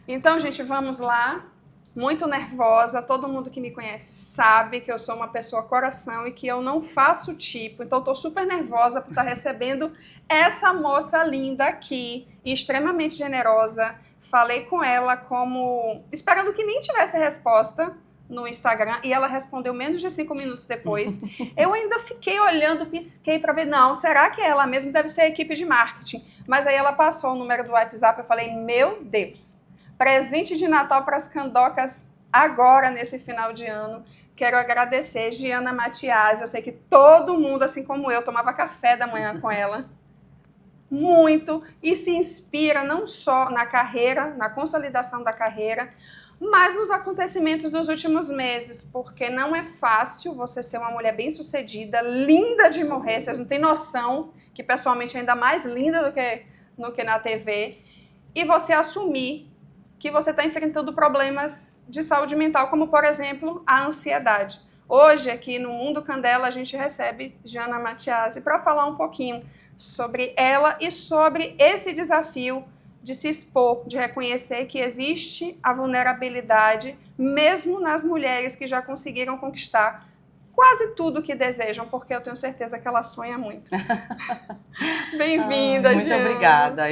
Então, gente, vamos lá. Muito nervosa, todo mundo que me conhece sabe que eu sou uma pessoa coração e que eu não faço tipo, então eu tô super nervosa por estar recebendo essa moça linda aqui, e extremamente generosa. Falei com ela como, esperando que nem tivesse resposta no Instagram, e ela respondeu menos de 5 minutos depois. Eu ainda fiquei olhando, pisquei para ver, não, será que ela mesmo deve ser a equipe de marketing? Mas aí ela passou o número do WhatsApp, eu falei, meu Deus, presente de Natal para as candocas agora, nesse final de ano. Quero agradecer Giana Matias. Eu sei que todo mundo, assim como eu, tomava café da manhã com ela. Muito. E se inspira não só na carreira, na consolidação da carreira, mas nos acontecimentos dos últimos meses, porque não é fácil você ser uma mulher bem-sucedida, linda de morrer. Vocês não têm noção que pessoalmente é ainda mais linda do que na TV. E você assumir que você está enfrentando problemas de saúde mental, como, por exemplo, a ansiedade. Hoje, aqui no Mundo Candela, a gente recebe Giana Matias para falar um pouquinho sobre ela e sobre esse desafio de se expor, de reconhecer que existe a vulnerabilidade, mesmo nas mulheres que já conseguiram conquistar quase tudo que desejam, porque eu tenho certeza que ela sonha muito. Bem-vinda, Muito Giana. obrigada.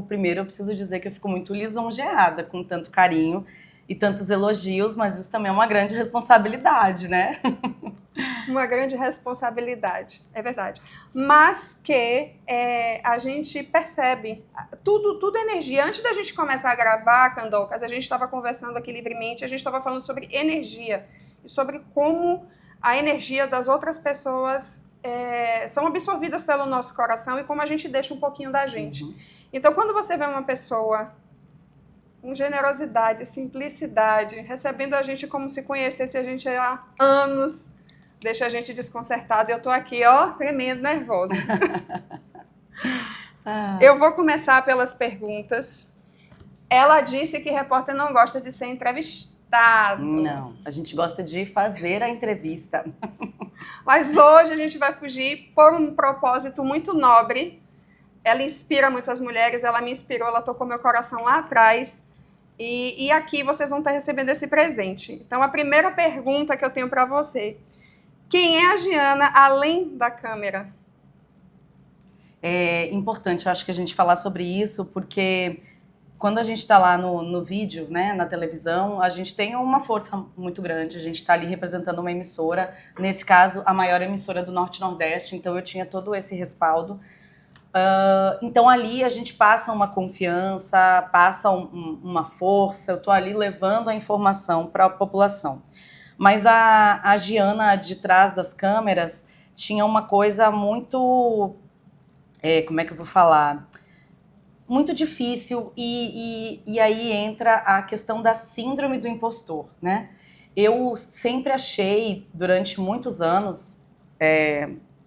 Primeiro eu preciso dizer que eu fico muito lisonjeada com tanto carinho e tantos elogios, mas isso também é uma grande responsabilidade, né? Uma grande responsabilidade, é verdade. Mas que a gente percebe, tudo é energia. Antes da gente começar a gravar, Candocas, a gente estava conversando aqui livremente, a gente estava falando sobre energia e sobre como a energia das outras pessoas são absorvidas pelo nosso coração e como a gente deixa um pouquinho da gente. Uhum. Então, quando você vê uma pessoa com generosidade, simplicidade, recebendo a gente como se conhecesse a gente há anos, deixa a gente desconcertada. Eu tô aqui, ó, tremendo, nervosa. Eu vou começar pelas perguntas. Ela disse que repórter não gosta de ser entrevistado. Não, a gente gosta de fazer a entrevista. Mas hoje a gente vai fugir por um propósito muito nobre. Ela inspira muitas mulheres, ela me inspirou, ela tocou meu coração lá atrás. E aqui vocês vão estar recebendo esse presente. Então, a primeira pergunta que eu tenho para você: quem é a Giana além da câmera? É importante, eu acho que a gente falar sobre isso, porque quando a gente está lá no vídeo, né, na televisão, a gente tem uma força muito grande, a gente está ali representando uma emissora, nesse caso, a maior emissora do Norte-Nordeste, então eu tinha todo esse respaldo. Então ali a gente passa uma confiança, passa uma força, eu estou ali levando a informação para a população. Mas a Giana, de trás das câmeras, tinha uma coisa muito... como é que eu vou falar? Muito difícil, e aí entra a questão da síndrome do impostor, né? Eu sempre achei, durante muitos anos,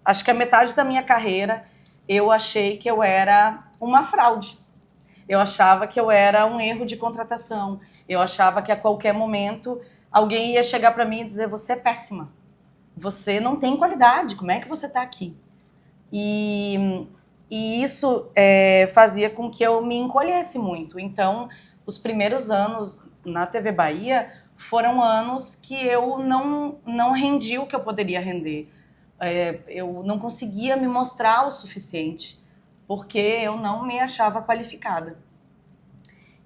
acho que a metade da minha carreira, eu achei que eu era uma fraude. Eu achava que eu era um erro de contratação. Eu achava que a qualquer momento alguém ia chegar para mim e dizer: você é péssima, você não tem qualidade, como é que você está aqui? E isso fazia com que eu me encolhesse muito. Então, os primeiros anos na TV Bahia foram anos que eu não rendi o que eu poderia render. Eu não conseguia me mostrar o suficiente, porque eu não me achava qualificada.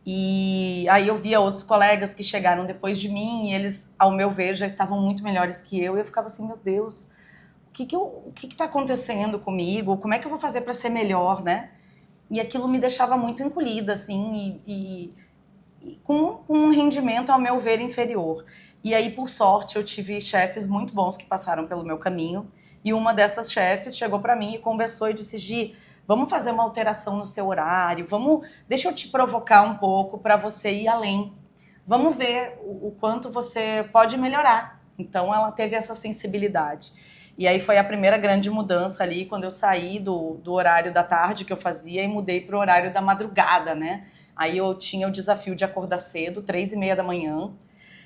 E aí eu via outros colegas que chegaram depois de mim e eles, ao meu ver, já estavam muito melhores que eu. E eu ficava assim, meu Deus, o que está acontecendo comigo? Como é que eu vou fazer para ser melhor, né? E aquilo me deixava muito encolhida, assim, e com um rendimento, ao meu ver, inferior. E aí, por sorte, eu tive chefes muito bons que passaram pelo meu caminho. E uma dessas chefes chegou para mim e conversou e disse: Gi, vamos fazer uma alteração no seu horário, deixa eu te provocar um pouco para você ir além. Vamos ver o quanto você pode melhorar. Então, ela teve essa sensibilidade. E aí foi a primeira grande mudança ali, quando eu saí do horário da tarde que eu fazia e mudei para o horário da madrugada, né? Aí eu tinha o desafio de acordar cedo, 3h30 da manhã.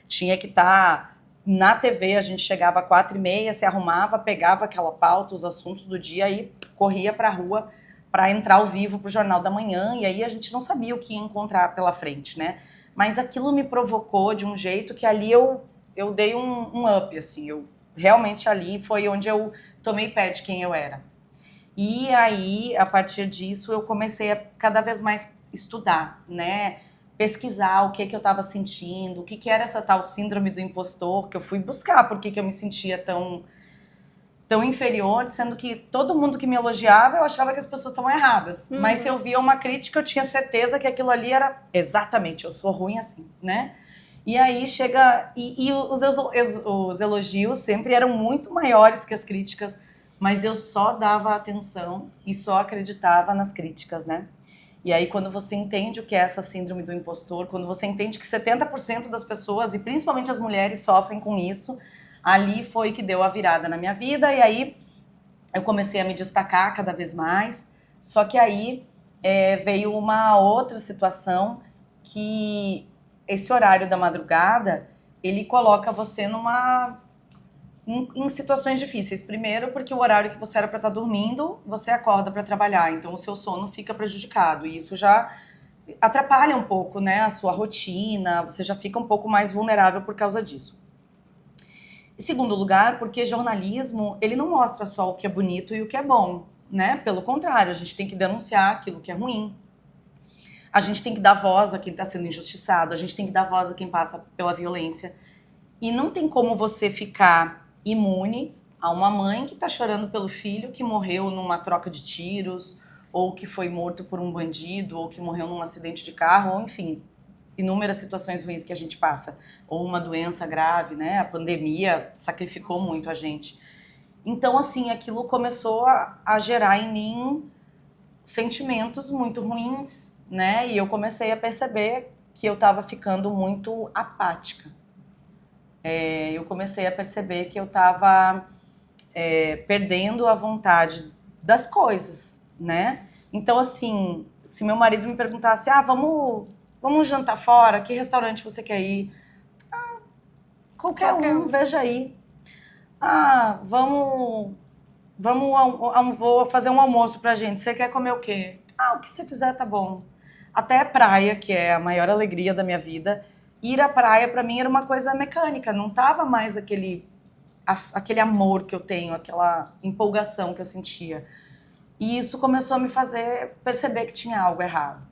Tinha que estar na TV, a gente chegava às 4h30, se arrumava, pegava aquela pauta, os assuntos do dia e corria para a rua para entrar ao vivo para o Jornal da Manhã. E aí a gente não sabia o que ia encontrar pela frente, né? Mas aquilo me provocou de um jeito que ali eu dei um up, assim. Eu realmente ali foi onde eu tomei pé de quem eu era. E aí, a partir disso, eu comecei a cada vez mais estudar, né? Pesquisar o que eu estava sentindo, o que era essa tal síndrome do impostor, que eu fui buscar, por que eu me sentia tão inferior, sendo que todo mundo que me elogiava, eu achava que as pessoas estavam erradas. Mas se eu via uma crítica, eu tinha certeza que aquilo ali era exatamente, eu sou ruim assim, né? E aí chega... E os elogios sempre eram muito maiores que as críticas, mas eu só dava atenção e só acreditava nas críticas, né? E aí quando você entende o que é essa síndrome do impostor, quando você entende que 70% das pessoas, e principalmente as mulheres, sofrem com isso, ali foi que deu a virada na minha vida, e aí eu comecei a me destacar cada vez mais. Só que aí veio uma outra situação, que esse horário da madrugada, ele coloca você em situações difíceis. Primeiro, porque o horário que você era para estar dormindo, você acorda para trabalhar, então o seu sono fica prejudicado, e isso já atrapalha um pouco, né, a sua rotina, você já fica um pouco mais vulnerável por causa disso. Em segundo lugar, porque jornalismo, ele não mostra só o que é bonito e o que é bom, né? Pelo contrário, a gente tem que denunciar aquilo que é ruim. A gente tem que dar voz a quem está sendo injustiçado, a gente tem que dar voz a quem passa pela violência. E não tem como você ficar imune a uma mãe que está chorando pelo filho que morreu numa troca de tiros, ou que foi morto por um bandido, ou que morreu num acidente de carro, ou enfim, inúmeras situações ruins que a gente passa, ou uma doença grave, né? A pandemia sacrificou muito a gente. Então, assim, aquilo começou a gerar em mim sentimentos muito ruins, né? E eu comecei a perceber que eu estava ficando muito apática. Eu comecei a perceber que eu estava perdendo a vontade das coisas, né? Então, assim, se meu marido me perguntasse, vamos jantar fora? Que restaurante você quer ir? Qualquer um, veja aí. Vou fazer um almoço pra gente. Você quer comer o quê? O que você fizer tá bom. Até a praia, que é a maior alegria da minha vida, ir à praia pra mim era uma coisa mecânica. Não tava mais aquele amor que eu tenho, aquela empolgação que eu sentia. E isso começou a me fazer perceber que tinha algo errado.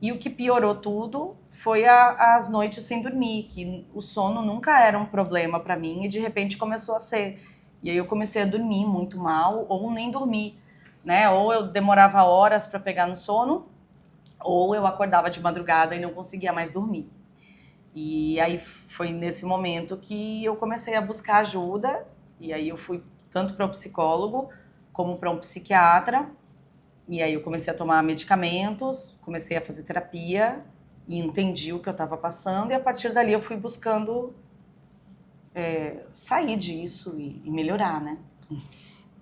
E o que piorou tudo foi as noites sem dormir, que o sono nunca era um problema para mim e de repente começou a ser. E aí eu comecei a dormir muito mal ou nem dormir, né? Ou eu demorava horas para pegar no sono, ou eu acordava de madrugada e não conseguia mais dormir. E aí foi nesse momento que eu comecei a buscar ajuda, e aí eu fui tanto para o psicólogo como para um psiquiatra. E aí eu comecei a tomar medicamentos, comecei a fazer terapia e entendi o que eu estava passando. E a partir dali eu fui buscando sair disso e melhorar, né?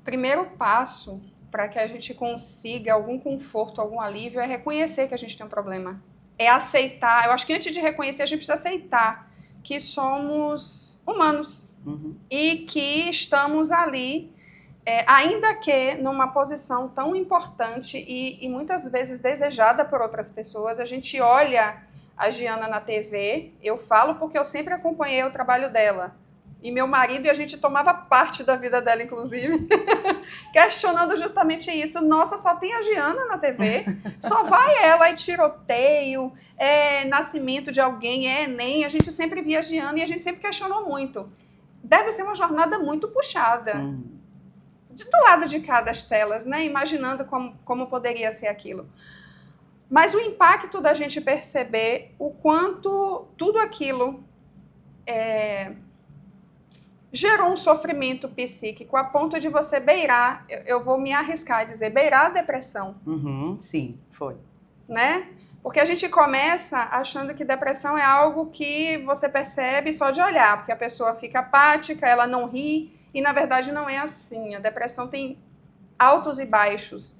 Primeiro passo para que a gente consiga algum conforto, algum alívio, é reconhecer que a gente tem um problema. É aceitar. Eu acho que antes de reconhecer, a gente precisa aceitar que somos humanos e que estamos ali, ainda que numa posição tão importante e muitas vezes desejada por outras pessoas. A gente olha a Giana na TV, eu falo porque eu sempre acompanhei o trabalho dela. E meu marido, e a gente tomava parte da vida dela, inclusive, questionando justamente isso. Nossa, só tem a Giana na TV, só vai ela, tiroteio, nascimento de alguém, Enem. A gente sempre via a Giana e a gente sempre questionou muito. Deve ser uma jornada muito puxada. Do lado de cá das telas, né? Imaginando como poderia ser aquilo. Mas o impacto da gente perceber o quanto tudo aquilo gerou um sofrimento psíquico a ponto de você beirar, eu vou me arriscar a dizer, beirar a depressão. Sim, foi. Né? Porque a gente começa achando que depressão é algo que você percebe só de olhar, porque a pessoa fica apática, ela não ri, e na verdade não é assim. A depressão tem altos e baixos.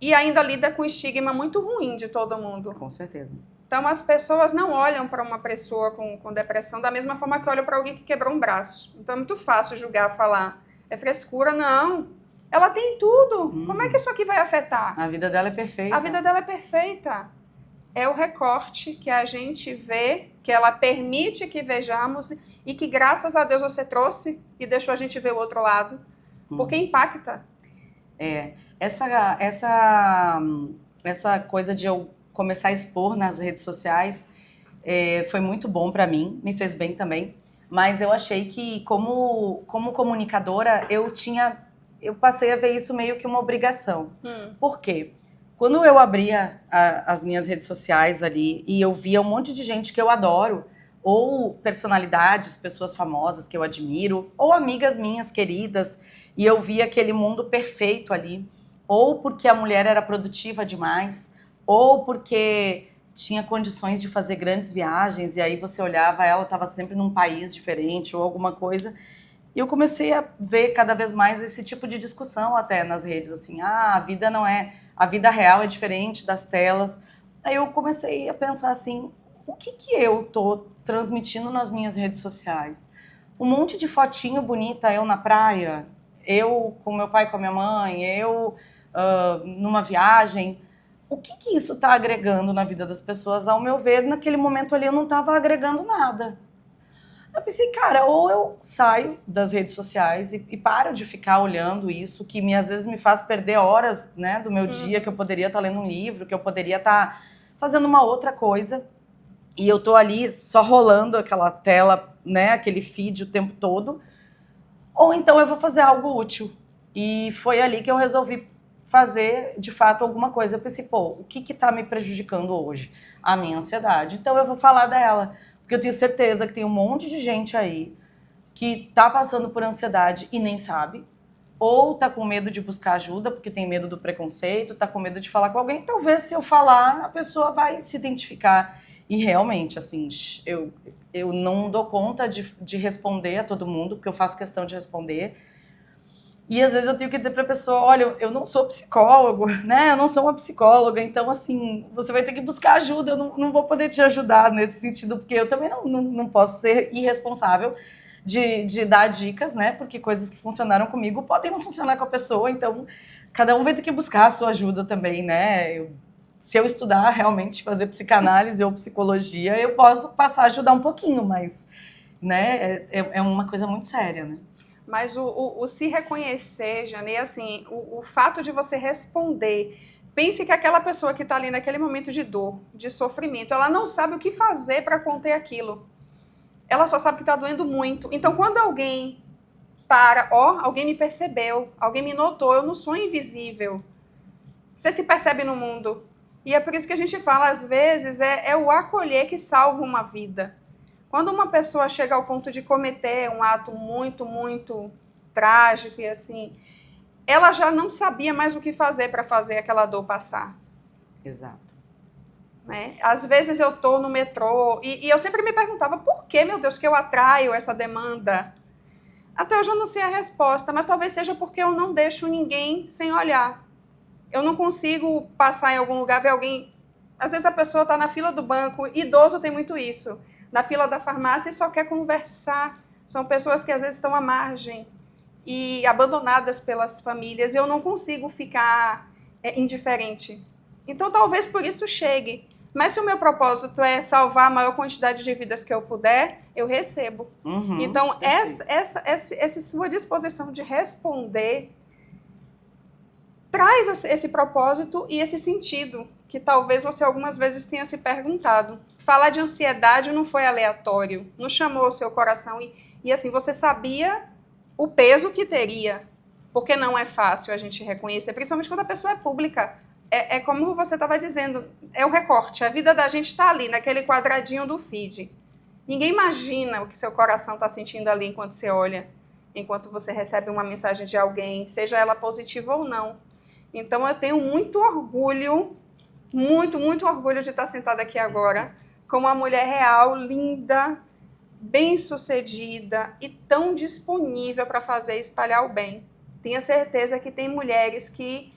E ainda lida com estigma muito ruim de todo mundo. Com certeza. Então as pessoas não olham para uma pessoa com depressão da mesma forma que olham para alguém que quebrou um braço. Então é muito fácil julgar, falar, é frescura. Não, ela tem tudo. Como é que isso aqui vai afetar? A vida dela é perfeita. A vida dela é perfeita. é o recorte que a gente vê, que ela permite que vejamos e que, graças a Deus, você trouxe e deixou a gente ver o outro lado, porque impacta. Essa coisa de eu começar a expor nas redes sociais foi muito bom pra mim, me fez bem também, mas eu achei que como comunicadora eu passei a ver isso meio que uma obrigação. Por quê? Quando eu abria as minhas redes sociais ali e eu via um monte de gente que eu adoro, ou personalidades, pessoas famosas que eu admiro, ou amigas minhas queridas, e eu via aquele mundo perfeito ali, ou porque a mulher era produtiva demais, ou porque tinha condições de fazer grandes viagens, e aí você olhava, ela estava sempre num país diferente, ou alguma coisa, e eu comecei a ver cada vez mais esse tipo de discussão até nas redes, assim, a vida real é diferente das telas. Aí eu comecei a pensar assim, o que eu tô transmitindo nas minhas redes sociais? Um monte de fotinho bonita, eu na praia, eu com meu pai e com a minha mãe, eu numa viagem. O que isso tá agregando na vida das pessoas? Ao meu ver, naquele momento ali eu não tava agregando nada. Eu pensei, cara, ou eu saio das redes sociais e paro de ficar olhando isso, que às vezes me faz perder horas, né, do meu dia, que eu poderia estar lendo um livro, que eu poderia estar fazendo uma outra coisa, e eu tô ali só rolando aquela tela, né, aquele feed o tempo todo, ou então eu vou fazer algo útil. E foi ali que eu resolvi fazer, de fato, alguma coisa. Eu pensei, pô, o que tá me prejudicando hoje? A minha ansiedade. Então eu vou falar dela. Porque eu tenho certeza que tem um monte de gente aí que tá passando por ansiedade e nem sabe, ou tá com medo de buscar ajuda porque tem medo do preconceito, tá com medo de falar com alguém. Talvez se eu falar, a pessoa vai se identificar. E realmente, assim, eu não dou conta de responder a todo mundo, porque eu faço questão de responder. E às vezes eu tenho que dizer pra pessoa, olha, eu não sou psicólogo, né? Eu não sou uma psicóloga, então assim, você vai ter que buscar ajuda, eu não vou poder te ajudar nesse sentido, porque eu também não posso ser irresponsável de dar dicas, né? Porque coisas que funcionaram comigo podem não funcionar com a pessoa, então cada um vai ter que buscar a sua ajuda também, né? Se eu estudar realmente, fazer psicanálise ou psicologia, eu posso passar a ajudar um pouquinho, mas né, é uma coisa muito séria, né? Mas o se reconhecer, Jane, assim, o fato de você responder, pense que aquela pessoa que está ali naquele momento de dor, de sofrimento, ela não sabe o que fazer para conter aquilo. Ela só sabe que está doendo muito. Então, quando alguém alguém me percebeu, alguém me notou, eu não sou invisível. Você se percebe no mundo. E é por isso que a gente fala, às vezes, é o acolher que salva uma vida. Quando uma pessoa chega ao ponto de cometer um ato muito, muito trágico e assim, ela já não sabia mais o que fazer para fazer aquela dor passar. Exato. Né? Às vezes eu tô no metrô e eu sempre me perguntava por que, meu Deus, que eu atraio essa demanda? Até hoje eu não sei a resposta, mas talvez seja porque eu não deixo ninguém sem olhar. Eu não consigo passar em algum lugar, ver alguém... Às vezes a pessoa está na fila do banco, idoso tem muito isso, na fila da farmácia e só quer conversar. São pessoas que às vezes estão à margem e abandonadas pelas famílias e eu não consigo ficar indiferente. Então talvez por isso chegue. Mas se o meu propósito é salvar a maior quantidade de vidas que eu puder, eu recebo. Então essa sua disposição de responder traz esse propósito e esse sentido que talvez você algumas vezes tenha se perguntado. Falar de ansiedade não foi aleatório, não chamou o seu coração e assim, você sabia o peso que teria, porque não é fácil a gente reconhecer, principalmente quando a pessoa é pública. É como você estava dizendo, é o recorte, a vida da gente está ali, naquele quadradinho do feed. Ninguém imagina o que seu coração está sentindo ali enquanto você olha, enquanto você recebe uma mensagem de alguém, seja ela positiva ou não. Então eu tenho muito orgulho, muito orgulho de estar sentada aqui agora, com uma mulher real, linda, bem-sucedida e tão disponível para fazer e espalhar o bem. Tenha certeza que tem mulheres que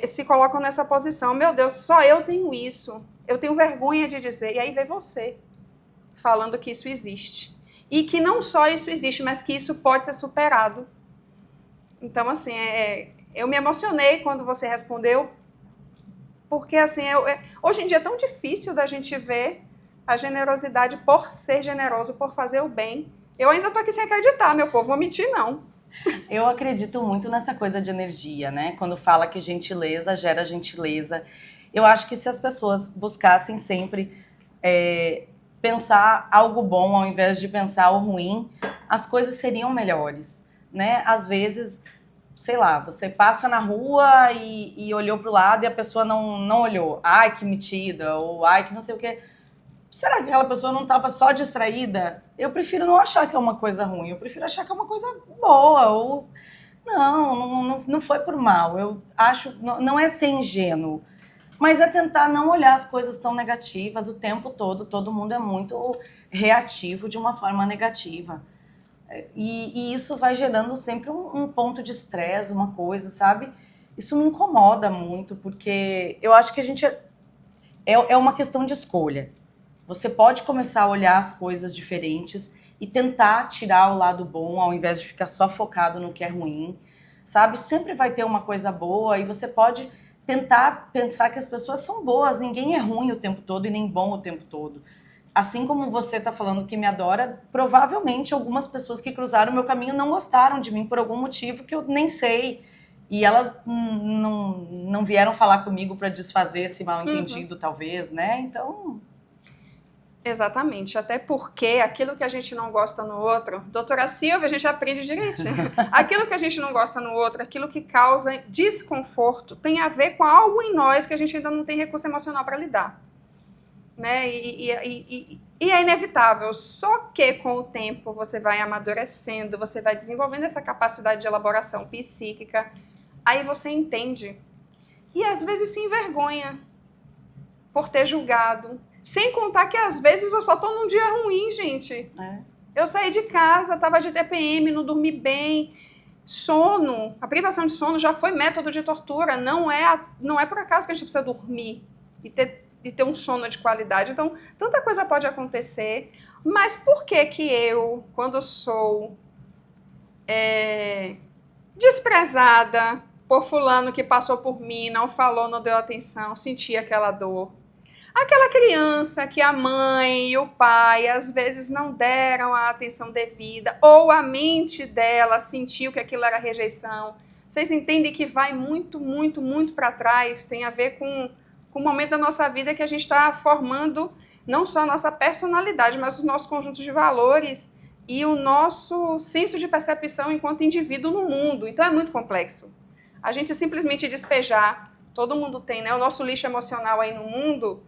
se colocam nessa posição. Meu Deus, só eu tenho isso. Eu tenho vergonha de dizer. E aí vem você falando que isso existe. E que não só isso existe, mas que isso pode ser superado. Então, assim, eu me emocionei quando você respondeu, Porque, assim, hoje em dia é tão difícil da gente ver a generosidade por ser generoso, por fazer o bem. Eu ainda tô aqui sem acreditar, meu povo, vou mentir não. Eu acredito muito nessa coisa de energia, né? Quando fala que gentileza gera gentileza. Eu acho que se as pessoas buscassem sempre pensar algo bom ao invés de pensar o ruim, as coisas seriam melhores, né? Às vezes, sei lá, você passa na rua e olhou pro lado e a pessoa não olhou. Ai, que metida, ou ai, que não sei o quê. Será que aquela pessoa não estava só distraída? Eu prefiro não achar que é uma coisa ruim, eu prefiro achar que é uma coisa boa, ou não foi por mal. Eu acho, não é ser ingênuo, mas é tentar não olhar as coisas tão negativas o tempo todo mundo é muito reativo de uma forma negativa. E isso vai gerando sempre um ponto de estresse, uma coisa, sabe? Isso me incomoda muito, porque eu acho que a gente é uma questão de escolha. Você pode começar a olhar as coisas diferentes e tentar tirar o lado bom, ao invés de ficar só focado no que é ruim, sabe? Sempre vai ter uma coisa boa e você pode tentar pensar que as pessoas são boas, ninguém é ruim o tempo todo e nem bom o tempo todo. Assim como você está falando que me adora, provavelmente algumas pessoas que cruzaram o meu caminho não gostaram de mim por algum motivo que eu nem sei. E elas não vieram falar comigo para desfazer esse mal-entendido, talvez, né? Então... Exatamente, até porque aquilo que a gente não gosta no outro, doutora Silvia, a gente aprende direitinho. Aquilo que a gente não gosta no outro, aquilo que causa desconforto, tem a ver com algo em nós que a gente ainda não tem recurso emocional para lidar. Né? E é inevitável, só que com o tempo você vai amadurecendo, você vai desenvolvendo essa capacidade de elaboração psíquica, aí você entende. E às vezes se envergonha por ter julgado. Sem contar que às vezes eu só tô num dia ruim, gente. Eu saí de casa, tava de TPM, não dormi bem. Sono, a privação de sono já foi método de tortura. Não é por acaso que a gente precisa dormir e ter um sono de qualidade. Então, tanta coisa pode acontecer. Mas por que que eu, quando sou desprezada por fulano que passou por mim, não falou, não deu atenção, senti aquela dor? Aquela criança que a mãe e o pai às vezes não deram a atenção devida, ou a mente dela sentiu que aquilo era rejeição. Vocês entendem que vai muito, muito, muito para trás, tem a ver com o momento da nossa vida que a gente está formando não só a nossa personalidade, mas os nossos conjuntos de valores e o nosso senso de percepção enquanto indivíduo no mundo. Então é muito complexo. A gente simplesmente despejar, todo mundo tem, né, o nosso lixo emocional aí no mundo,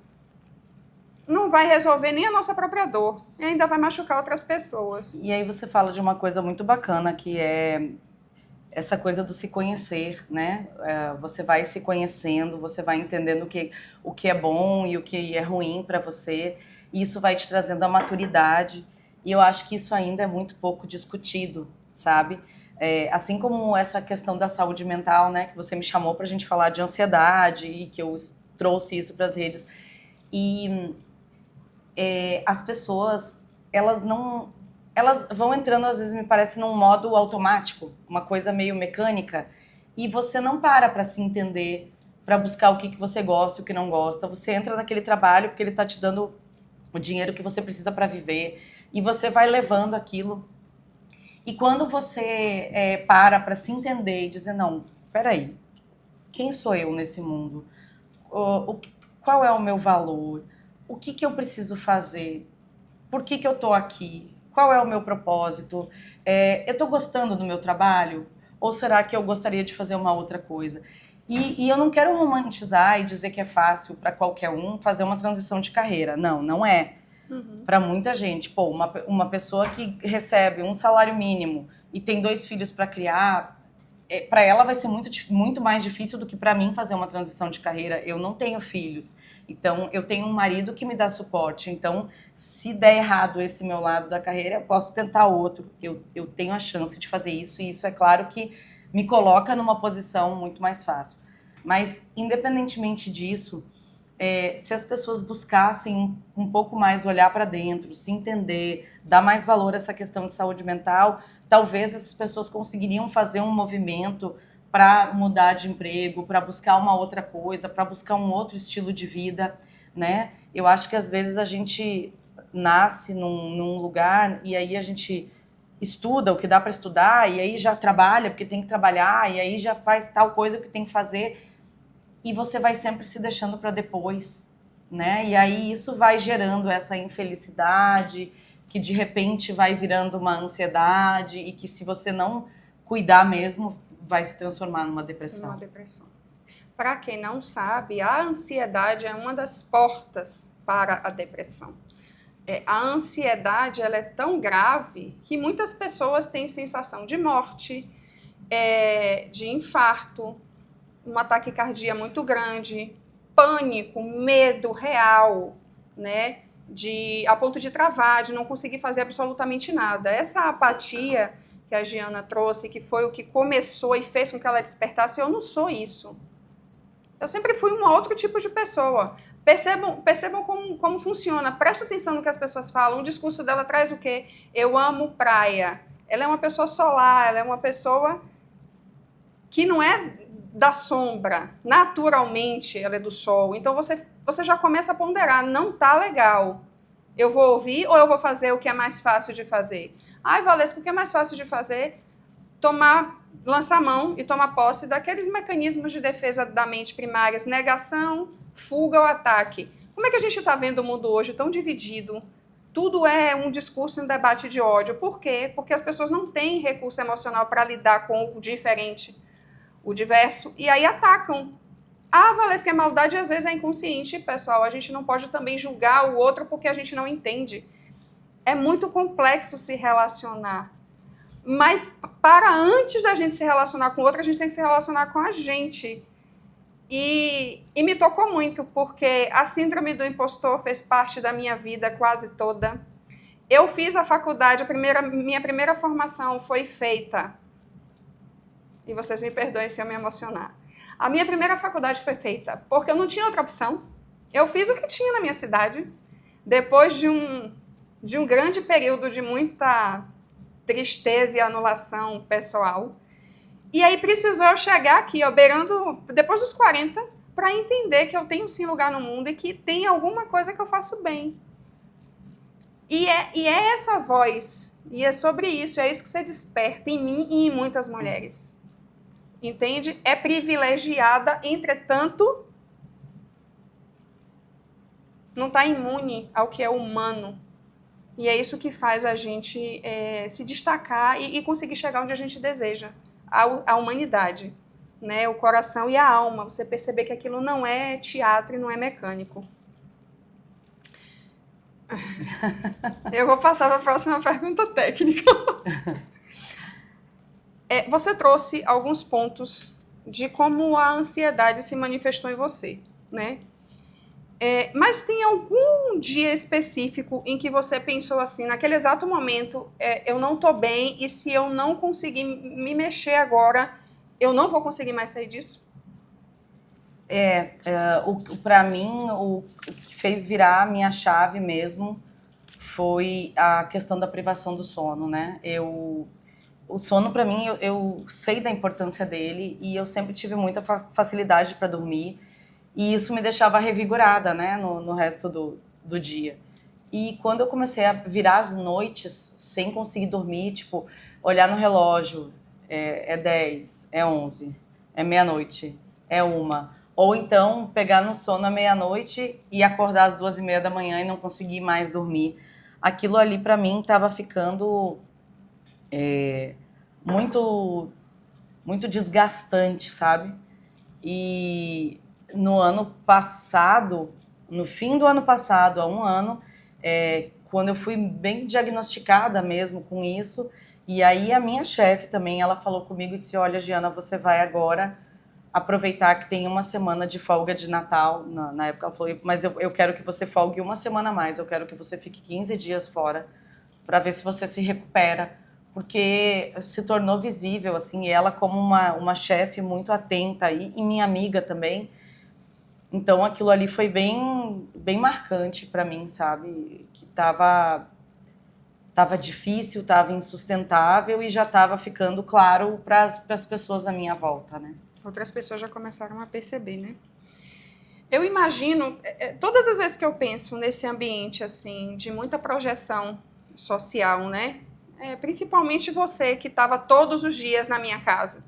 não vai resolver nem a nossa própria dor, e ainda vai machucar outras pessoas. E aí você fala de uma coisa muito bacana, que é essa coisa do se conhecer, né? Você vai se conhecendo, você vai entendendo o que é bom e o que é ruim para você, e isso vai te trazendo a maturidade, e eu acho que isso ainda é muito pouco discutido, sabe? Assim como essa questão da saúde mental, né? Que você me chamou pra gente falar de ansiedade e que eu trouxe isso para as redes. E as pessoas, elas vão entrando, às vezes, me parece, num modo automático, uma coisa meio mecânica, e você não para se entender, para buscar o que você gosta e o que não gosta. Você entra naquele trabalho porque ele tá te dando o dinheiro que você precisa para viver, e você vai levando aquilo. E quando você para se entender e dizer, não, peraí, quem sou eu nesse mundo? Qual é o meu valor? O que eu preciso fazer? Por que eu tô aqui? Qual é o meu propósito? Eu tô gostando do meu trabalho? Ou será que eu gostaria de fazer uma outra coisa? E eu não quero romantizar e dizer que é fácil para qualquer um fazer uma transição de carreira. Não é. Para muita gente. Pô, uma pessoa que recebe um salário mínimo e tem 2 filhos para criar, para ela vai ser muito mais difícil do que para mim fazer uma transição de carreira. Eu não tenho filhos. Então, eu tenho um marido que me dá suporte. Então, se der errado esse meu lado da carreira, eu posso tentar outro. Eu tenho a chance de fazer isso, e isso é claro que me coloca numa posição muito mais fácil. Mas, independentemente disso, se as pessoas buscassem um pouco mais olhar para dentro, se entender, dar mais valor a essa questão de saúde mental, talvez essas pessoas conseguiriam fazer um movimento para mudar de emprego, para buscar uma outra coisa, para buscar um outro estilo de vida, né? Eu acho que às vezes a gente nasce num lugar e aí a gente estuda o que dá para estudar e aí já trabalha porque tem que trabalhar e aí já faz tal coisa que tem que fazer e você vai sempre se deixando para depois, né? E aí isso vai gerando essa infelicidade que de repente vai virando uma ansiedade e que se você não cuidar mesmo vai se transformar numa depressão. Uma depressão. Para quem não sabe, a ansiedade é uma das portas para a depressão. A ansiedade ela é tão grave que muitas pessoas têm sensação de morte, de infarto, uma taquicardia muito grande, pânico, medo real, né? A ponto de travar, de não conseguir fazer absolutamente nada. Essa apatia que a Giana trouxe, que foi o que começou e fez com que ela despertasse, eu não sou isso. Eu sempre fui um outro tipo de pessoa. Percebam como funciona. Presta atenção no que as pessoas falam. O discurso dela traz o quê? Eu amo praia. Ela é uma pessoa solar, ela é uma pessoa que não é da sombra. Naturalmente, ela é do sol. Então, você já começa a ponderar. Não tá legal. Eu vou ouvir ou eu vou fazer o que é mais fácil de fazer? Ai, Valesca, o que é mais fácil de fazer? Lançar a mão e tomar posse daqueles mecanismos de defesa da mente primárias, negação, fuga ou ataque. Como é que a gente está vendo o mundo hoje tão dividido? Tudo é um discurso e um debate de ódio. Por quê? Porque as pessoas não têm recurso emocional para lidar com o diferente, o diverso, e aí atacam. Valesca, é maldade e às vezes é inconsciente, pessoal. A gente não pode também julgar o outro porque a gente não entende. É muito complexo se relacionar. Mas para antes da gente se relacionar com o outro, a gente tem que se relacionar com a gente. E me tocou muito, porque a síndrome do impostor fez parte da minha vida quase toda. Eu fiz a faculdade, minha primeira formação foi feita. E vocês me perdoem se eu me emocionar. A minha primeira faculdade foi feita porque eu não tinha outra opção. Eu fiz o que tinha na minha cidade. Depois de um grande período de muita tristeza e anulação pessoal. E aí precisou eu chegar aqui, ó, beirando, depois dos 40, para entender que eu tenho sim lugar no mundo e que tem alguma coisa que eu faço bem. E é essa voz, e é sobre isso, é isso que você desperta em mim e em muitas mulheres. Entende? É privilegiada, entretanto, não está imune ao que é humano. E é isso que faz a gente se destacar e conseguir chegar onde a gente deseja, a humanidade, né? O coração e a alma, você perceber que aquilo não é teatro e não é mecânico. Eu vou passar para a próxima pergunta técnica. Você trouxe alguns pontos de como a ansiedade se manifestou em você, né? Mas tem algum dia específico em que você pensou assim, naquele exato momento, eu não estou bem e se eu não conseguir me mexer agora, eu não vou conseguir mais sair disso? Para mim, o que fez virar a minha chave mesmo foi a questão da privação do sono, né? O sono, para mim, eu sei da importância dele e eu sempre tive muita facilidade para dormir. E isso me deixava revigorada, né, no resto do dia. E quando eu comecei a virar as noites sem conseguir dormir, tipo, olhar no relógio, é 10, é 11, é meia-noite, é 1. Ou então pegar no sono à meia-noite e acordar às 2:30 da manhã e não conseguir mais dormir. Aquilo ali pra mim estava ficando muito, muito desgastante, sabe? E no ano passado, no fim do ano passado, há 1 ano, quando eu fui bem diagnosticada mesmo com isso, e aí a minha chefe também, ela falou comigo e disse, olha, Giana, você vai agora aproveitar que tem 1 semana de folga de Natal. Na época ela falou, mas eu quero que você folgue 1 semana a mais, eu quero que você fique 15 dias fora, para ver se você se recupera, porque se tornou visível, assim, e ela como uma chefe muito atenta, e minha amiga também. Então aquilo ali foi bem, bem marcante para mim, sabe? Que tava estava difícil, estava insustentável e já estava ficando claro para as pessoas à minha volta, né? Outras pessoas já começaram a perceber, né? Eu imagino, todas as vezes que eu penso nesse ambiente, assim, de muita projeção social, né? Principalmente você que estava todos os dias na minha casa,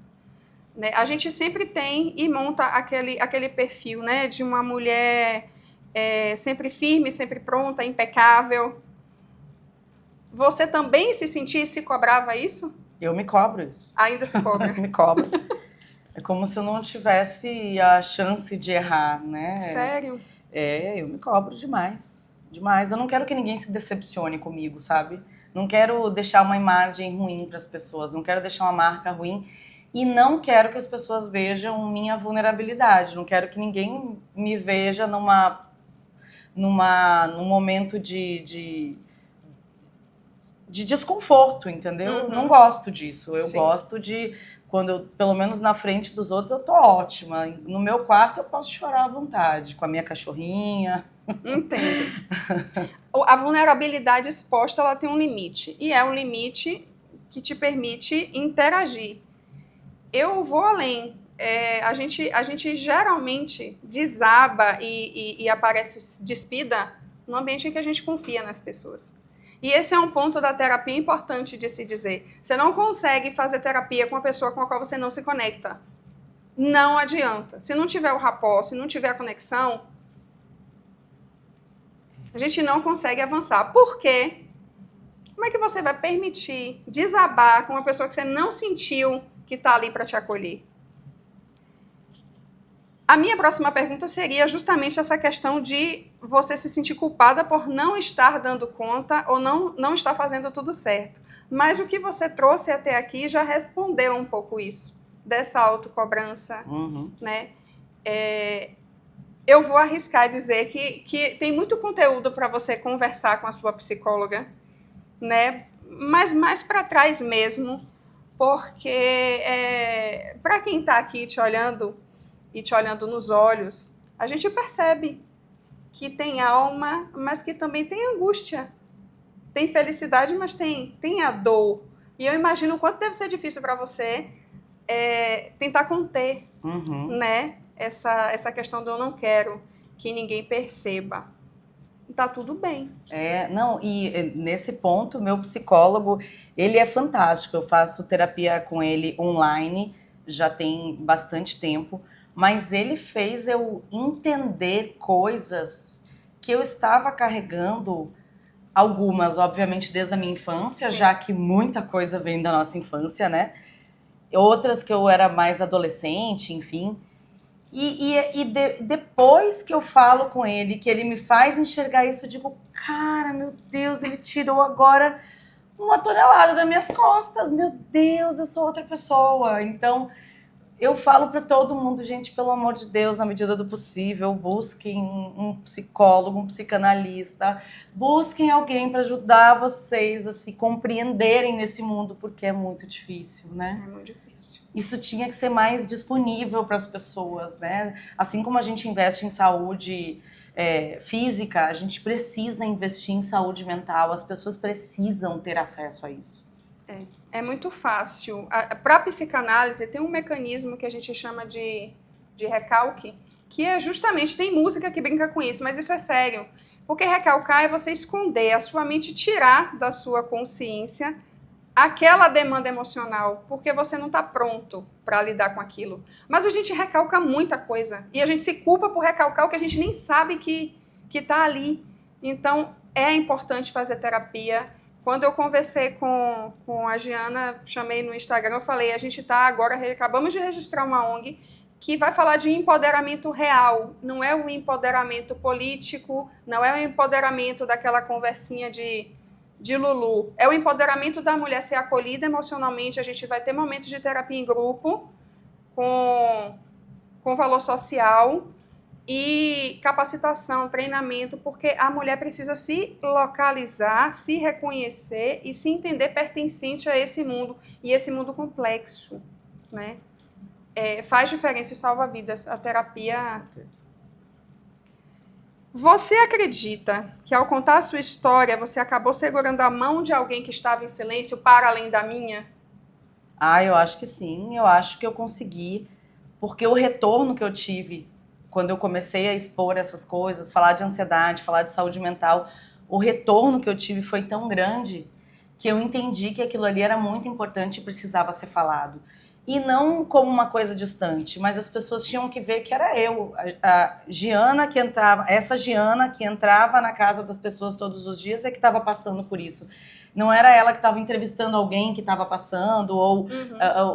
né? A gente sempre tem e monta aquele perfil, né? De uma mulher sempre firme, sempre pronta, impecável. Você também se sentia e se cobrava isso? Eu me cobro isso. Ainda se cobra? Me cobro. É como se eu não tivesse a chance de errar, né? Sério? Eu me cobro demais. Demais. Eu não quero que ninguém se decepcione comigo, sabe? Não quero deixar uma imagem ruim para as pessoas, não quero deixar uma marca ruim e não quero que as pessoas vejam minha vulnerabilidade. Não quero que ninguém me veja num momento de desconforto, entendeu? Uhum. Não gosto disso. Eu Sim. gosto de, quando eu, pelo menos na frente dos outros, eu tô ótima. No meu quarto eu posso chorar à vontade, com a minha cachorrinha. Entendo. A vulnerabilidade exposta, ela tem um limite. E é um limite que te permite interagir. Eu vou além. A gente geralmente desaba e aparece despida no ambiente em que a gente confia nas pessoas. E esse é um ponto da terapia importante de se dizer. Você não consegue fazer terapia com uma pessoa com a qual você não se conecta. Não adianta. Se não tiver o rapport, se não tiver a conexão, a gente não consegue avançar. Por quê? Como é que você vai permitir desabar com uma pessoa que você não sentiu que está ali para te acolher? A minha próxima pergunta seria justamente essa questão de você se sentir culpada por não estar dando conta ou não estar fazendo tudo certo. Mas o que você trouxe até aqui já respondeu um pouco isso, dessa autocobrança, né? Eu vou arriscar dizer que tem muito conteúdo para você conversar com a sua psicóloga, né? Mas mais para trás mesmo, porque para quem está aqui te olhando e te olhando nos olhos, a gente percebe que tem alma, mas que também tem angústia. Tem felicidade, mas tem a dor. E eu imagino o quanto deve ser difícil para você tentar conter, né? Essa questão do eu não quero que ninguém perceba. Tá tudo bem. E nesse ponto, meu psicólogo, ele é fantástico. Eu faço terapia com ele online, já tem bastante tempo, mas ele fez eu entender coisas que eu estava carregando, algumas, obviamente, desde a minha infância, Sim. já que muita coisa vem da nossa infância, né? Outras que eu era mais adolescente, enfim. Depois que eu falo com ele, que ele me faz enxergar isso, eu digo, cara, meu Deus, ele tirou agora 1 tonelada das minhas costas, meu Deus, eu sou outra pessoa. Então, eu falo para todo mundo, gente, pelo amor de Deus, na medida do possível, busquem um psicólogo, um psicanalista, busquem alguém para ajudar vocês a se compreenderem nesse mundo, porque é muito difícil, né? É muito difícil. Isso tinha que ser mais disponível para as pessoas, né? Assim como a gente investe em saúde física, a gente precisa investir em saúde mental, as pessoas precisam ter acesso a isso. É muito fácil. Para a psicanálise, tem um mecanismo que a gente chama de recalque, que é justamente, tem música que brinca com isso, mas isso é sério. Porque recalcar é você esconder, a sua mente tirar da sua consciência aquela demanda emocional, porque você não está pronto para lidar com aquilo. Mas a gente recalca muita coisa, e a gente se culpa por recalcar o que a gente nem sabe que está ali. Então, é importante fazer terapia. Quando eu conversei com a Giana, chamei no Instagram, eu falei, a gente está agora, acabamos de registrar uma ONG que vai falar de empoderamento real, não é o empoderamento político, não é o empoderamento daquela conversinha de Lulu, é o empoderamento da mulher ser acolhida emocionalmente. A gente vai ter momentos de terapia em grupo, com valor social, e capacitação, treinamento, porque a mulher precisa se localizar, se reconhecer e se entender pertencente a esse mundo, e esse mundo complexo, né? Faz diferença e salva vidas. A terapia... Com certeza. Você acredita que ao contar a sua história, você acabou segurando a mão de alguém que estava em silêncio para além da minha? Ah, eu acho que sim, eu acho que eu consegui, porque o retorno que eu tive quando eu comecei a expor essas coisas, falar de ansiedade, falar de saúde mental, o retorno que eu tive foi tão grande que eu entendi que aquilo ali era muito importante e precisava ser falado. E não como uma coisa distante, mas as pessoas tinham que ver que era eu, a Giana que entrava, essa Giana que entrava na casa das pessoas todos os dias é que estava passando por isso. Não era ela que estava entrevistando alguém que estava passando ou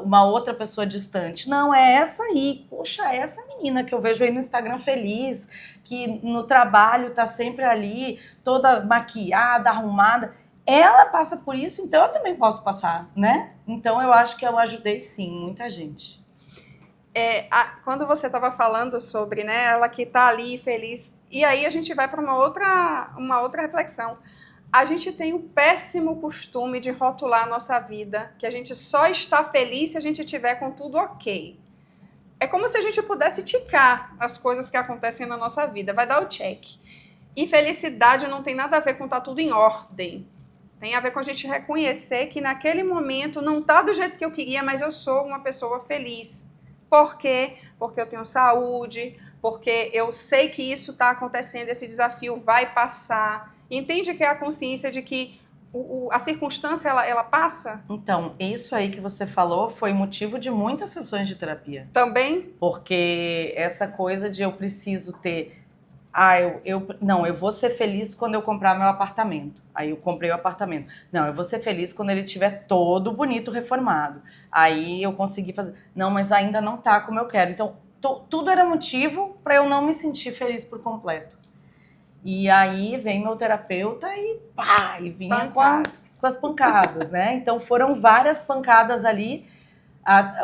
uma outra pessoa distante. Não, é essa aí. Poxa, é essa menina que eu vejo aí no Instagram feliz, que no trabalho tá sempre ali, toda maquiada, arrumada. Ela passa por isso, então eu também posso passar, né? Então eu acho que eu ajudei sim, muita gente. Quando você estava falando sobre, né, ela que está ali feliz, e aí a gente vai para uma outra reflexão. A gente tem o péssimo costume de rotular a nossa vida, que a gente só está feliz se a gente tiver com tudo ok. É como se a gente pudesse ticar as coisas que acontecem na nossa vida, vai dar o check. E felicidade não tem nada a ver com estar tudo em ordem. Tem a ver com a gente reconhecer que naquele momento não está do jeito que eu queria, mas eu sou uma pessoa feliz. Por quê? Porque eu tenho saúde, porque eu sei que isso está acontecendo, esse desafio vai passar. Entende que é a consciência de que a circunstância, ela passa? Então, isso aí que você falou foi motivo de muitas sessões de terapia. Também? Porque essa coisa de eu preciso ter... Não, eu vou ser feliz quando eu comprar meu apartamento. Aí eu comprei o apartamento. Não, eu vou ser feliz quando ele estiver todo bonito, reformado. Aí eu consegui fazer... Não, mas ainda não tá como eu quero. Então, tudo era motivo para eu não me sentir feliz por completo. E aí vem meu terapeuta e pá, e vinha com as pancadas, né? Então foram várias pancadas ali.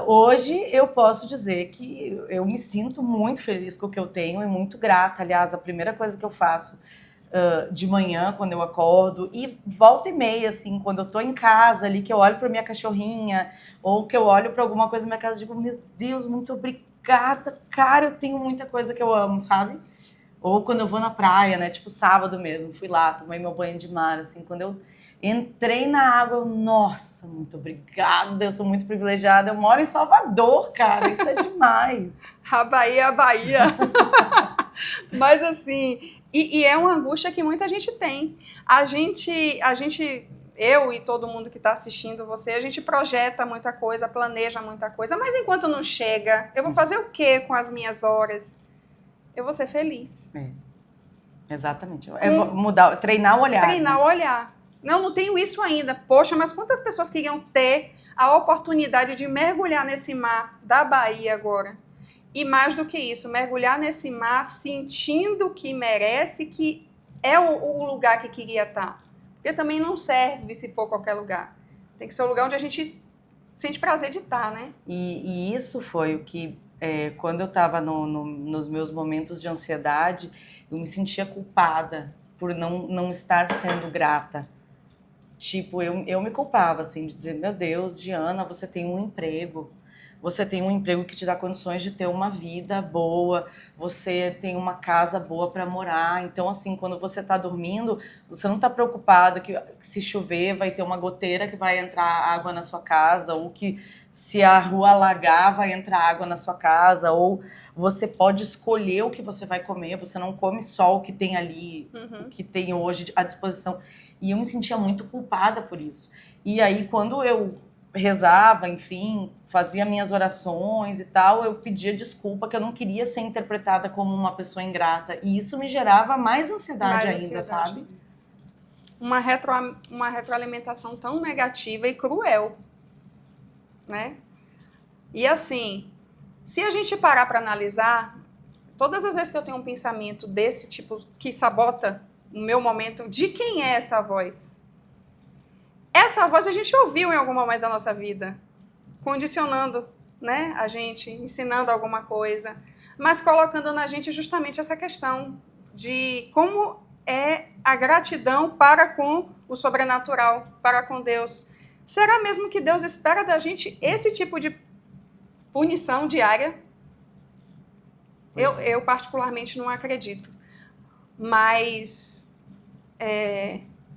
Hoje eu posso dizer que eu me sinto muito feliz com o que eu tenho e muito grata. Aliás, a primeira coisa que eu faço de manhã, quando eu acordo, e volta e meia, assim, quando eu tô em casa ali, que eu olho pra minha cachorrinha, ou que eu olho pra alguma coisa na minha casa e digo, meu Deus, muito obrigada, cara, eu tenho muita coisa que eu amo, sabe? Ou quando eu vou na praia, né? Tipo sábado mesmo, fui lá, tomei meu banho de mar, assim. Quando eu entrei na água, nossa, muito obrigada, eu sou muito privilegiada. Eu moro em Salvador, cara, isso é demais. A Bahia é a Bahia. Mas assim, e é uma angústia que muita gente tem. Eu e todo mundo que está assistindo você, a gente projeta muita coisa, planeja muita coisa, mas enquanto não chega, eu vou fazer o quê com as minhas horas? Eu vou ser feliz. Exatamente. Treinar o olhar. Treinar o olhar. Não tenho isso ainda. Poxa, mas quantas pessoas queriam ter a oportunidade de mergulhar nesse mar da Bahia agora? E mais do que isso, mergulhar nesse mar sentindo que merece, que é o lugar que queria estar. Porque também não serve se for qualquer lugar. Tem que ser o lugar onde a gente sente prazer de estar, né? E isso foi o que... quando eu estava nos meus momentos de ansiedade, eu me sentia culpada por não estar sendo grata. Tipo, eu me culpava, assim, de dizer, meu Deus, Diana, você tem um emprego que te dá condições de ter uma vida boa, você tem uma casa boa para morar. Então, assim, quando você tá dormindo, você não tá preocupado que se chover vai ter uma goteira que vai entrar água na sua casa, ou que se a rua alagar vai entrar água na sua casa, ou você pode escolher o que você vai comer, você não come só o que tem ali, o que tem hoje à disposição. E eu me sentia muito culpada por isso. E aí, quando eu rezava, enfim, fazia minhas orações e tal, eu pedia desculpa, que eu não queria ser interpretada como uma pessoa ingrata. E isso me gerava mais ansiedade ainda, sabe? Uma retroalimentação tão negativa e cruel, né? E assim, se a gente parar para analisar, todas as vezes que eu tenho um pensamento desse tipo, que sabota o meu momento, de quem é essa voz? Essa voz a gente ouviu em algum momento da nossa vida, condicionando, né, a gente, ensinando alguma coisa, mas colocando na gente justamente essa questão de como é a gratidão para com o sobrenatural, para com Deus. Será mesmo que Deus espera da gente esse tipo de punição diária? Eu particularmente não acredito. Mas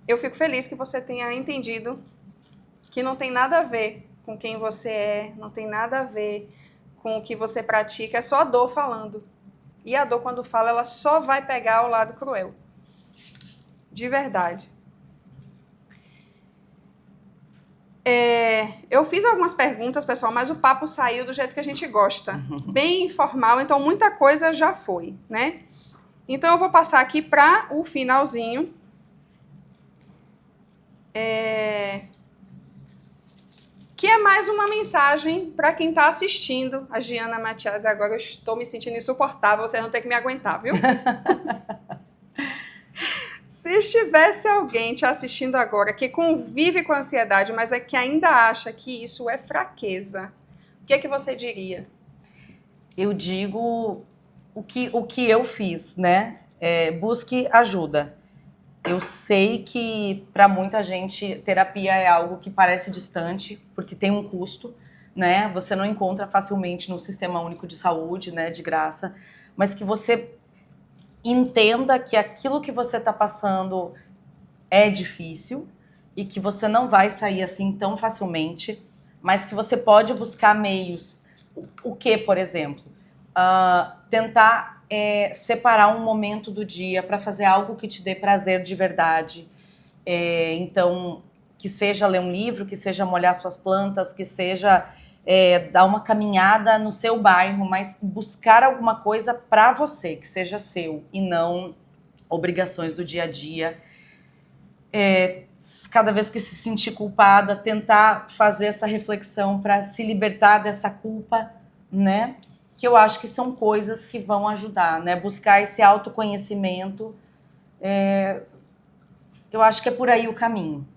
eu fico feliz que você tenha entendido que não tem nada a ver com quem você é, não tem nada a ver com o que você pratica, é só a dor falando. E a dor, quando fala, ela só vai pegar o lado cruel. De verdade. Eu fiz algumas perguntas, pessoal, mas o papo saiu do jeito que a gente gosta. Bem informal, então muita coisa já foi, né? Então eu vou passar aqui para o finalzinho. Que é mais uma mensagem para quem está assistindo a Giana Matias. Agora eu estou me sentindo insuportável, vocês vão ter que me aguentar, viu? Se estivesse alguém te assistindo agora que convive com ansiedade, mas que ainda acha que isso é fraqueza, o que você diria? Eu digo o que eu fiz, né? Busque ajuda. Eu sei que para muita gente terapia é algo que parece distante, porque tem um custo, né? Você não encontra facilmente no Sistema Único de Saúde, né, de graça, mas que você entenda que aquilo que você está passando é difícil e que você não vai sair assim tão facilmente, mas que você pode buscar meios. O que, por exemplo? Tentar separar um momento do dia para fazer algo que te dê prazer de verdade. Então, que seja ler um livro, que seja molhar suas plantas, que seja dar uma caminhada no seu bairro, mas buscar alguma coisa para você, que seja seu, e não obrigações do dia a dia. Cada vez que se sentir culpada, tentar fazer essa reflexão para se libertar dessa culpa, né? Que eu acho que são coisas que vão ajudar, né? Buscar esse autoconhecimento, eu acho que é por aí o caminho.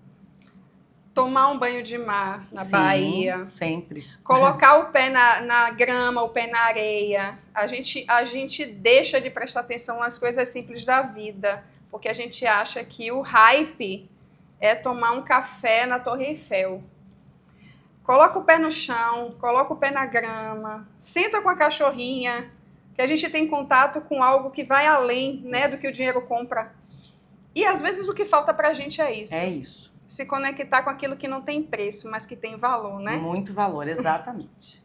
Tomar um banho de mar na Sim, Bahia. Sempre. Colocar o pé na grama, o pé na areia. A gente deixa de prestar atenção nas coisas simples da vida, porque a gente acha que o hype é tomar um café na Torre Eiffel. Coloca o pé no chão, coloca o pé na grama, senta com a cachorrinha, que a gente tem contato com algo que vai além, né, do que o dinheiro compra. E às vezes o que falta pra gente é isso. É isso. Se conectar com aquilo que não tem preço, mas que tem valor, né? Muito valor, exatamente.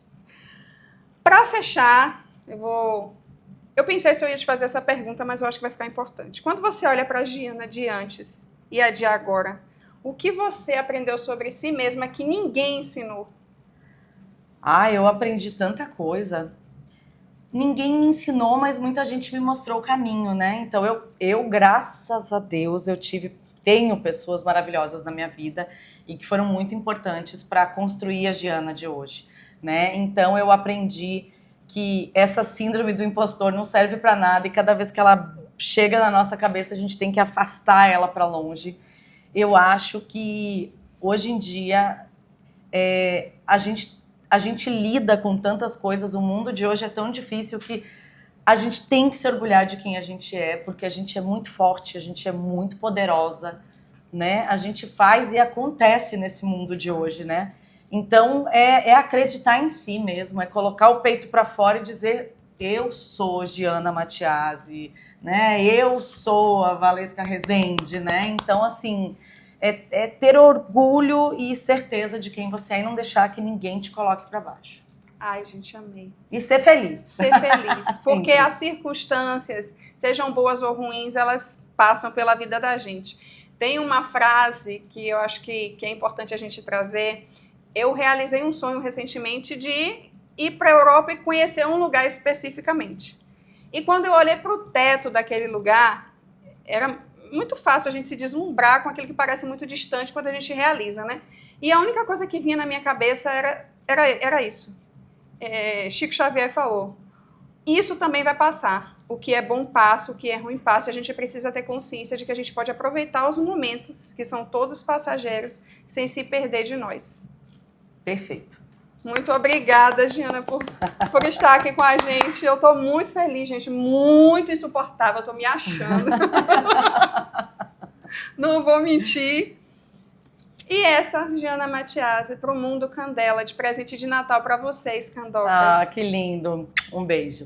Para fechar, eu pensei se eu ia te fazer essa pergunta, mas eu acho que vai ficar importante. Quando você olha para a Giana de antes e a de agora, o que você aprendeu sobre si mesma que ninguém ensinou? Eu aprendi tanta coisa. Ninguém me ensinou, mas muita gente me mostrou o caminho, né? Então eu graças a Deus, tenho pessoas maravilhosas na minha vida e que foram muito importantes para construir a Giana de hoje, né? Então eu aprendi que essa síndrome do impostor não serve para nada e cada vez que ela chega na nossa cabeça a gente tem que afastar ela para longe. Eu acho que hoje em dia a gente lida com tantas coisas, o mundo de hoje é tão difícil que a gente tem que se orgulhar de quem a gente é, porque a gente é muito forte, a gente é muito poderosa, né? A gente faz e acontece nesse mundo de hoje, né? Então, é acreditar em si mesmo, é colocar o peito para fora e dizer: eu sou Giana Matiasi, né? Eu sou a Valesca Rezende, né? Então, assim, é ter orgulho e certeza de quem você é e não deixar que ninguém te coloque para baixo. Ai, gente, amei. E ser feliz. Ser feliz. Porque as circunstâncias, sejam boas ou ruins, elas passam pela vida da gente. Tem uma frase que eu acho que é importante a gente trazer. Eu realizei um sonho recentemente de ir para a Europa e conhecer um lugar especificamente. E quando eu olhei para o teto daquele lugar, era muito fácil a gente se deslumbrar com aquilo que parece muito distante quando a gente realiza, né? E a única coisa que vinha na minha cabeça era isso. Chico Xavier falou: isso também vai passar. O que é bom passa, o que é ruim passa. A gente precisa ter consciência de que a gente pode aproveitar os momentos, que são todos passageiros, sem se perder de nós. Perfeito. Muito obrigada, Giana, por estar aqui com a gente. Eu estou muito feliz, gente, muito insuportável, estou me achando. Não vou mentir. E essa, Giana Matiasi, para o Mundo Candela, de presente de Natal para vocês, candocas. Que lindo. Um beijo.